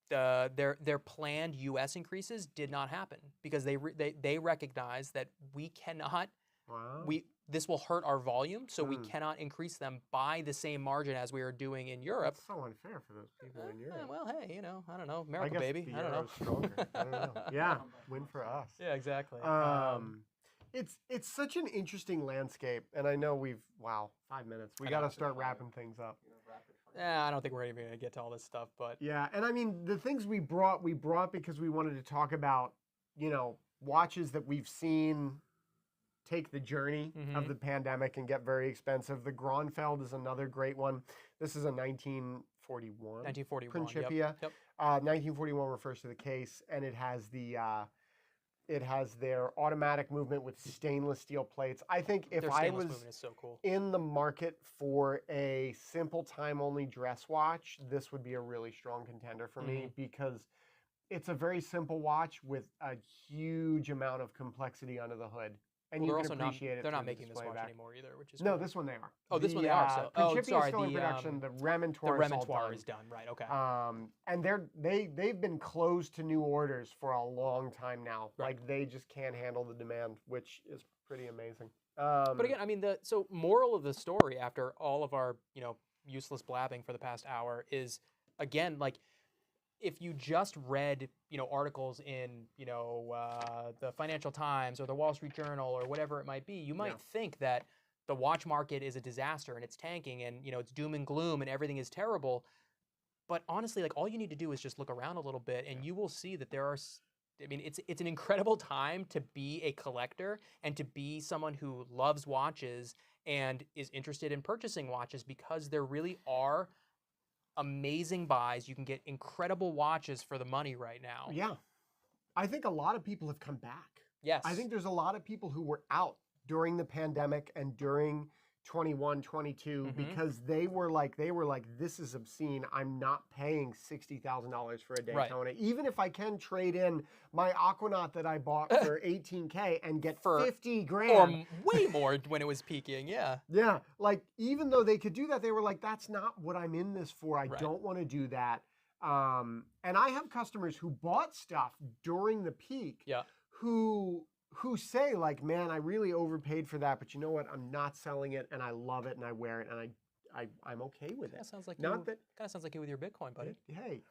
Their planned U.S. increases did not happen because they recognize that we cannot Wow. this will hurt our volume, so we Hmm. cannot increase them by the same margin as we are doing in Europe. That's so unfair for those people in Europe. Well, hey, I don't know, I America, guess baby. the I don't know. euro's stronger. I don't know. Yeah, win for us. Yeah, exactly. It's such an interesting landscape, and I know wow, 5 minutes. We I got know. to start wrapping things up. I don't think we're even gonna get to all this stuff, but Yeah, and I mean the things we brought because we wanted to talk about, watches that we've seen take the journey of Mhm. the pandemic and get very expensive. The Gronfeld is another great one. This is a 1941. 1941. Principia. Yep. 1941 refers to the case, and it has their automatic movement with stainless steel plates. I think if Their I stainless was movement is so cool. in the market for a simple time-only dress watch, this would be a really strong contender for me because it's a very simple watch with a huge amount of complexity under the hood. And Well, you they're can also not appreciate it. they're not through the making this display watch back. anymore either, which is No, cool. this one they are. Oh, this one they are. So, oh, Principia sorry. is still in production. The Remontoire is all Remontoire done. is done, right? Okay. And they've been closed to new orders for a long time now. Right. Like they just can't handle the demand, which is pretty amazing. But again, I mean, so moral of the story after all of our useless blabbing for the past hour is, again, like, if you just read articles in the Financial Times or the Wall Street Journal or whatever it might be, you might think that the watch market is a disaster and it's tanking and it's doom and gloom and everything is terrible. But honestly, like, all you need to do is just look around a little bit and you will see that there are. I mean, it's an incredible time to be a collector and to be someone who loves watches and is interested in purchasing watches, because there really are amazing buys. You can get incredible watches for the money right now. Yeah. I think a lot of people have come back. Yes. I think there's a lot of people who were out during the pandemic and during 21, 22 because they were like, this is obscene. I'm not paying $60,000 for a Daytona. Even if I can trade in my Aquanaut that I bought for $18K and get For 50 or grand. way more when it was peaking. Yeah. Yeah, like even though they could do that, they were like, that's not what I'm in this for. I Right. don't want to do that. And I have customers who bought stuff during the peak Yeah. who say like, man, I really overpaid for that, but you know what? I'm not selling it and I love it and I wear it and I'm okay with it. That sounds like Not you. that- Kind of sounds like you with your Bitcoin, buddy. Hey,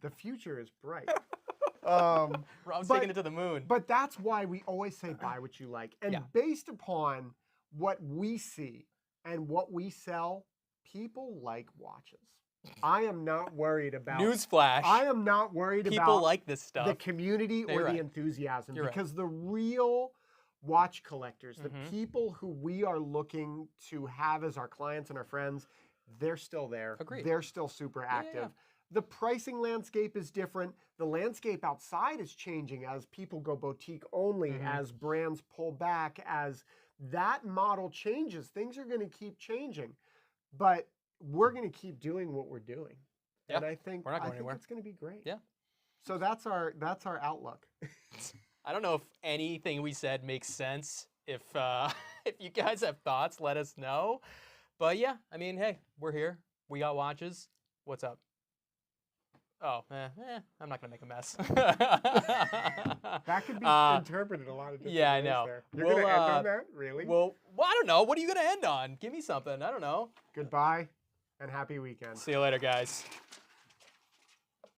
the future is bright. Rob's but- taking it to the moon. But that's why we always say buy what you like. And Yeah. based upon what we see and what we sell, people like watches. I am not worried about Newsflash. I am not worried People about like this stuff. the community You're or right. the enthusiasm You're right. because the real watch collectors, the Mhm. people who we are looking to have as our clients and our friends, they're still there. Agreed. They're still super yeah, active. yeah. The pricing landscape is different. The landscape outside is changing as people go boutique only, Mhm. as brands pull back, as that model changes. Things are going to keep changing, but we're going to keep doing what we're doing. And Yeah, I think we're not going anywhere. it's going to be great. Yeah. So that's our outlook. I don't know if anything we said makes sense. If if you guys have thoughts, let us know. But yeah, I mean, hey, we're here. We got watches. What's up? Oh, I'm not gonna make a mess. That could be interpreted a lot of different yeah, I ways know. there. You're We'll, going to end on that? Really? well, I don't know. What are you gonna end on? Give me something. I don't know. Goodbye and happy weekend. See you later, guys.